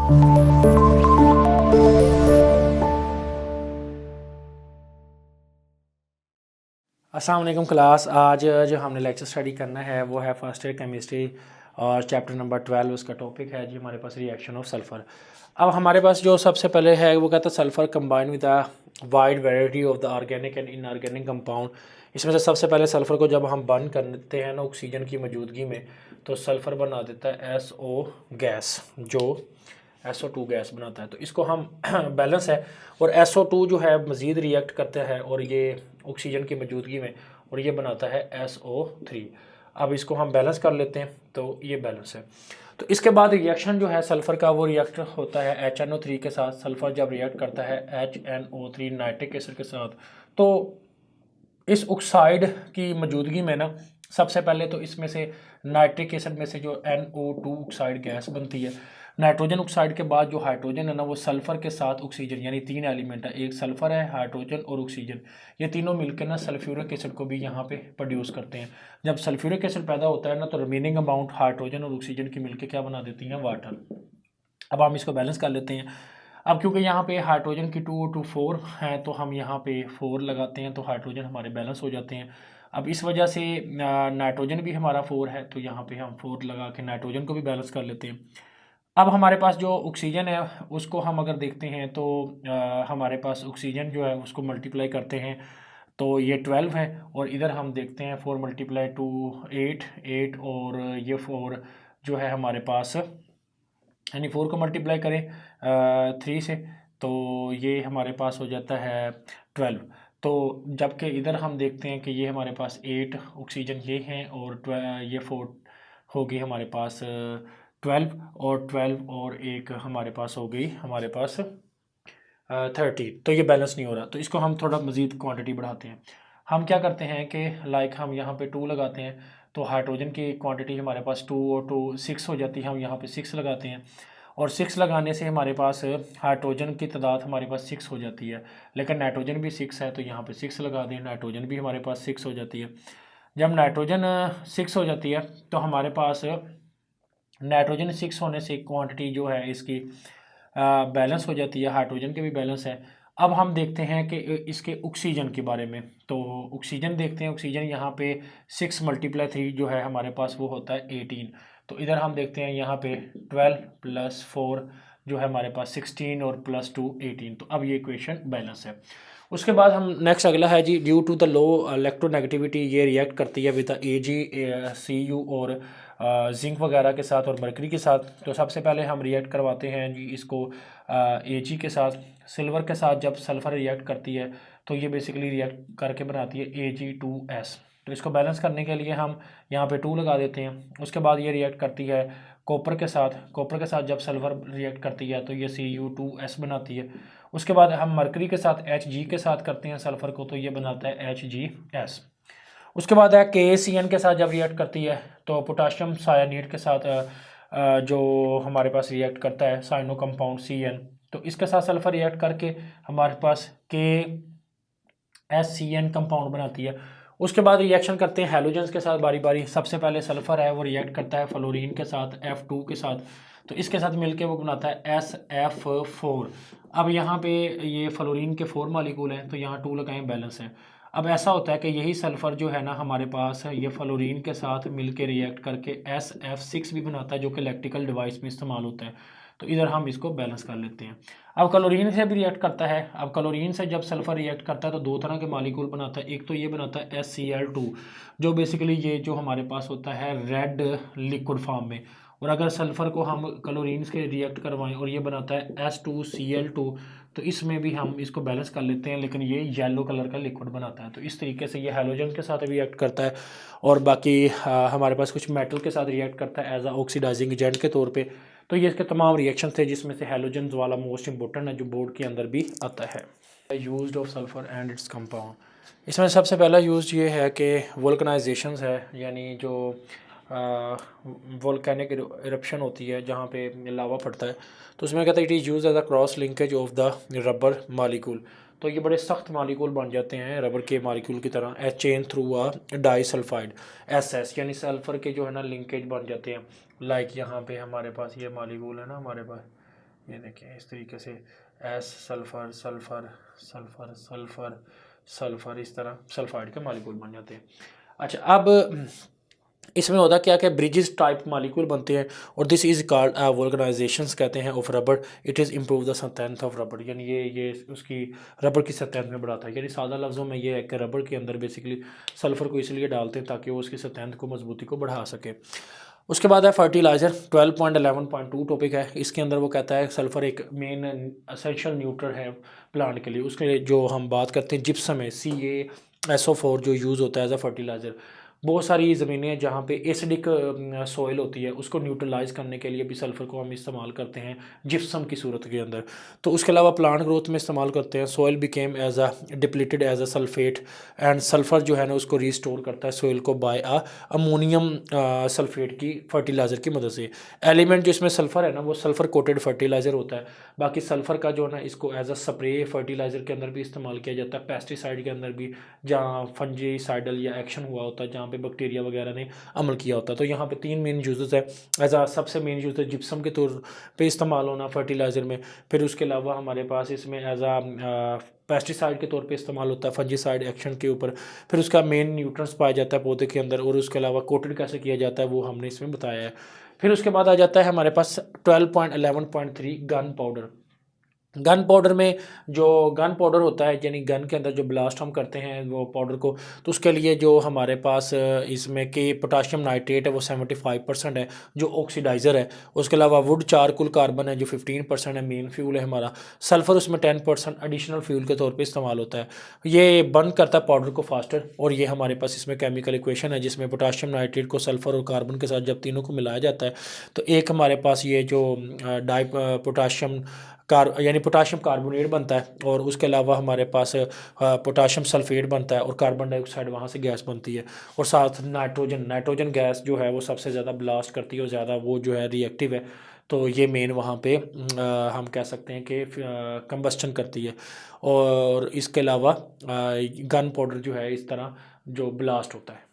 अस्सलाम वालेकुम क्लास। आज जो हमने लेक्चर स्टडी करना है वो है फर्स्ट ईयर केमिस्ट्री और चैप्टर नंबर 12। उसका टॉपिक है जी हमारे पास रिएक्शन ऑफ सल्फ़र। अब हमारे पास जो सबसे पहले है वो कहता है sulphur combine with a wide variety of the organic and inorganic compound. इसमें से सबसे पहले सल्फ़र को जब हम बर्न करते हैं ना ऑक्सीजन की मौजूदगी में, तो सल्फ़र बना देता है SO गैस, जो SO2 गैस बनाता है। तो इसको हम बैलेंस है, और SO2 जो है मज़ीद रिएक्ट करता है और ये ऑक्सीजन की मौजूदगी में, और ये बनाता है SO3। अब इसको हम बैलेंस कर लेते हैं, तो ये बैलेंस है। तो इसके बाद रिएक्शन जो है सल्फ़र का वो रिएक्ट होता है HNO3 के साथ। सल्फ़र जब रिएक्ट करता है HNO3 नाइट्रिक एसिड के साथ, तो इस ऑक्साइड की मौजूदगी में ना सबसे पहले तो इसमें से नाइट्रिक एसिड में से जो NO2 ऑक्साइड गैस बनती है। नाइट्रोजन ऑक्साइड के बाद जो हाइड्रोजन है ना वो सल्फ़र के साथ ऑक्सीजन, यानी तीन एलिमेंट है, एक सल्फ़र है, हाइड्रोजन और ऑक्सीजन, ये तीनों मिलकर ना सल्फ्यूरिक एसिड को भी यहाँ पे प्रोड्यूस करते हैं। जब सल्फ्यूरिक एसिड पैदा होता है ना, तो रिमेनिंग अमाउंट हाइड्रोजन और ऑक्सीजन की मिलकर क्या बना देती हैं, वाटर। अब हम इसको बैलेंस कर लेते हैं। अब क्योंकि यहाँ पे हाइड्रोजन की 2O2 4 है, तो हम यहाँ पे 4 लगाते हैं, तो हाइड्रोजन हमारे बैलेंस हो जाते हैं। अब इस वजह से नाइट्रोजन भी हमारा 4 है, तो यहाँ पे हम 4 लगा के नाइट्रोजन को भी बैलेंस कर लेते हैं। अब हमारे पास जो ऑक्सीजन है उसको हम अगर देखते हैं, तो हमारे पास ऑक्सीजन जो है उसको मल्टीप्लाई करते हैं, तो ये 12 है, और इधर हम देखते हैं 4 × 2 8 8, और ये 4 जो है हमारे पास, यानी 4 को मल्टीप्लाई करें 3 से, तो ये हमारे पास हो जाता है 12। तो जबकि इधर हम देखते हैं कि ये हमारे पास 8 ऑक्सीजन ये हैं, और ये 4 होगी हमारे पास 12, और 12 और एक हमारे पास हो गई हमारे पास 30। तो ये बैलेंस नहीं हो रहा, तो इसको हम थोड़ा मज़ीद क्वांटिटी बढ़ाते हैं। हम क्या करते हैं कि लाइक हम यहाँ पे 2 लगाते हैं, तो हाइड्रोजन की क्वांटिटी हमारे पास 2 और 2 6 हो जाती है। हम यहाँ पे 6 लगाते हैं, और 6 लगाने से हमारे पास हाइड्रोजन की तादाद हमारे पास 6 हो जाती है, लेकिन नाइट्रोजन भी 6 है, तो यहाँ पे 6 लगा दें, नाइट्रोजन भी हमारे पास 6 हो जाती है। जब नाइट्रोजन 6 हो जाती है, तो हमारे पास नाइट्रोजन 6 होने से क्वांटिटी जो है इसकी बैलेंस हो जाती है, हाइड्रोजन के भी बैलेंस है। अब हम देखते हैं कि इसके ऑक्सीजन के बारे में, तो ऑक्सीजन देखते हैं। ऑक्सीजन यहाँ पे 6 × 3 जो है हमारे पास वो होता है 18। तो इधर हम देखते हैं यहाँ पे 12 + 4 जो है हमारे पास 16, और +2 18। तो अब ये इक्वेशन बैलेंस है। उसके बाद हम नेक्स्ट अगला है जी, due to the low electronegativity, ये रिएक्ट करती है विद AgCu और जिंक वगैरह के साथ और मरकरी के साथ। तो सबसे पहले हम रिएक्ट करवाते हैं जी इसको Ag के साथ। सिल्वर के साथ जब सल्फ़र रिएक्ट करती है, तो ये बेसिकली रिएक्ट करके बनाती है Ag2S। तो इसको बैलेंस करने के लिए हम यहाँ पे 2 लगा देते हैं। उसके बाद ये रिएक्ट करती है कॉपर के साथ। कॉपर के साथ जब सल्फ़र रिएक्ट करती है, तो ये Cu2S बनाती है। उसके बाद हम मरकरी के साथ Hg के साथ करते हैं सल्फ़र को, तो ये बनाता है HgS। उसके बाद है KCN के साथ जब रिएक्ट करती है, तो पोटाशियम सायानीड के साथ जो हमारे पास रिएक्ट करता है साइनो कंपाउंड CN, तो इसके साथ सल्फ़र रिएक्ट करके हमारे पास KSCN कंपाउंड बनाती है। उसके बाद रिएक्शन करते हैं हैलोजेंस के साथ बारी बारी। सबसे पहले सल्फ़र है वो रिएक्ट करता है फ्लोरीन के साथ F2 के साथ, तो इसके साथ मिलके वो बनाता है SF4। अब यहाँ पे ये फ्लोरीन के 4 मालिकूल हैं, तो यहाँ 2 लगाएं, बैलेंस है। अब ऐसा होता है कि यही सल्फ़र जो है ना हमारे पास ये फ्लोरीन के साथ मिलके रिएक्ट करके SF6 भी बनाता है, जो कि इलेक्ट्रिकल डिवाइस में इस्तेमाल होता है। तो इधर हम इसको बैलेंस कर लेते हैं। अब क्लोरीन से भी रिएक्ट करता है। अब क्लोरीन से जब सल्फ़र रिएक्ट करता है, तो 2 तरह के मालिकूल बनाता है। एक तो ये बनाता है HCl2, जो बेसिकली ये जो हमारे पास होता है रेड लिक्विड फॉर्म में। और अगर सल्फ़र को हम क्लोरीन से रिएक्ट करवाएं, और ये बनाता है H2Cl2, तो इसमें भी हम इसको बैलेंस कर लेते हैं, लेकिन ये येलो कलर का लिक्विड बनाता है। तो इस तरीके से ये हैलोजन के साथ रिएक्ट करता है, और बाकी हमारे पास कुछ मेटल के साथ रिएक्ट करता है एज आ ऑक्सीडाइजिंग एजेंट के तौर पे। तो ये इसके तमाम रिएक्शन थे, जिसमें से हैलोजन वाला मोस्ट इंपॉर्टेंट है, जो बोर्ड के अंदर भी आता है। Used of sulphur and its compound, इसमें सबसे पहला यूज़ ये है कि वोल्कनाइजेशन है, यानी जो वोल्केनिक इरप्शन होती है जहाँ पे लावा पड़ता है, तो उसमें कहता है it is use as a cross linkage of the rubber molecule. तो ये बड़े सख्त मालिकूल बन जाते हैं रबर के मालिकूल की तरह, a chain through a disulphide SS, यानी सल्फ़र के जो है ना लिंकेज बन जाते हैं। लाइक यहाँ पे हमारे पास ये मालिकूल है ना, हमारे पास ये देखिए इस तरीके से S sulphur sulphur sulphur sulphur sulphur, इस तरह सल्फाइड के मालिक्यूल बन जाते हैं। अच्छा, अब इसमें होता क्या क्या ब्रिजेस टाइप मालिक्यूल बनते हैं, और दिस इज़ कॉल्ड वल्कनाइजेशंस कहते हैं of rubber. It is improve the strength of rubber, यानी ये उसकी रबर की स्ट्रेंथ में बढ़ाता है। यानी सादा लफ्ज़ों में ये है कि रबर के अंदर बेसिकली सल्फ़र को इसलिए डालते हैं ताकि वो उसकी स्ट्रेंथ को, मजबूती को बढ़ा सके। उसके बाद है फर्टिलाइज़र, 12.11.2 टॉपिक है। इसके अंदर वो कहता है सल्फ़र एक मेन एसेंशियल न्यूट्रल है प्लांट के लिए। उसके जो हम बात करते हैं जिप्सम है, CaSO4 जो यूज़ होता है एज अ फर्टिलाइज़र। बहुत सारी ज़मीनें हैं जहाँ पे एसिडिक सॉइल होती है, उसको न्यूट्रलाइज़ करने के लिए भी सल्फ़र को हम इस्तेमाल करते हैं जिप्सम की सूरत के अंदर। तो उसके अलावा प्लांट ग्रोथ में इस्तेमाल करते हैं। Soil became as a depleted as a sulphate, and sulphur जो है ना उसको रिस्टोर करता है सॉइल को बाय अमोनियम सल्फेट की फर्टिलाइज़र की मदद से। एलिमेंट जो इसमें सल्फ़र है ना वो सल्फ़र कोटेड फर्टिलाइज़र होता है। बाकी सल्फ़र का जो है ना इसको एज अ स्प्रे फर्टिलाइज़र के अंदर भी इस्तेमाल किया जाता है, पेस्टिसाइड के अंदर भी, जहाँ फंजीसाइडल या एक्शन हुआ होता है, जहाँ पे बैक्टीरिया वगैरह ने अमल किया होता है। तो यहाँ पे 3 मेन यूजेस है। एज आ सबसे मेन यूज़ है जिप्सम के तौर पे इस्तेमाल होना फर्टिलाइज़र में। फिर उसके अलावा हमारे पास इसमें एज आ पेस्टिसाइड के तौर पे इस्तेमाल होता है फंजीसाइड एक्शन के ऊपर। फिर उसका मेन न्यूट्रंस पाया जाता है पौधे के अंदर, और उसके अलावा कोटेड कैसे किया जाता है वो हमने इसमें बताया है। फिर उसके बाद आ जाता है हमारे पास 12.11.3 गन पाउडर। गन पाउडर में जो गन पाउडर होता है, यानी गन के अंदर जो ब्लास्ट हम करते हैं वो पाउडर को, तो उसके लिए जो हमारे पास इसमें कि पोटाशियम नाइट्रेट है वो 75% है जो ऑक्सीडाइज़र है। उसके अलावा वुड चारकोल कार्बन है जो 15% है, मेन फ्यूल है हमारा। सल्फ़र उसमें 10% एडिशनल फ्यूल के तौर पे इस्तेमाल होता है। ये बर्न करता है पाउडर को फास्टर, और ये हमारे पास इसमें केमिकल इक्वेशन है जिसमें पोटाशियम नाइट्रेट को सल्फ़र और कार्बन के साथ जब तीनों को मिलाया जाता है तो एक हमारे पास ये जो डाई पोटाशियम यानी पोटाशियम कार्बोनेट बनता है, और उसके अलावा हमारे पास पोटाशियम सल्फेट बनता है, और कार्बन डाइऑक्साइड वहाँ से गैस बनती है। और साथ नाइट्रोजन गैस जो है वो सबसे ज़्यादा ब्लास्ट करती है और ज़्यादा वो जो है रिएक्टिव है। तो ये मेन वहाँ पे हम कह सकते हैं कि कंबस्टन करती है। और इसके अलावा गन पाउडर जो है इस तरह जो ब्लास्ट होता है।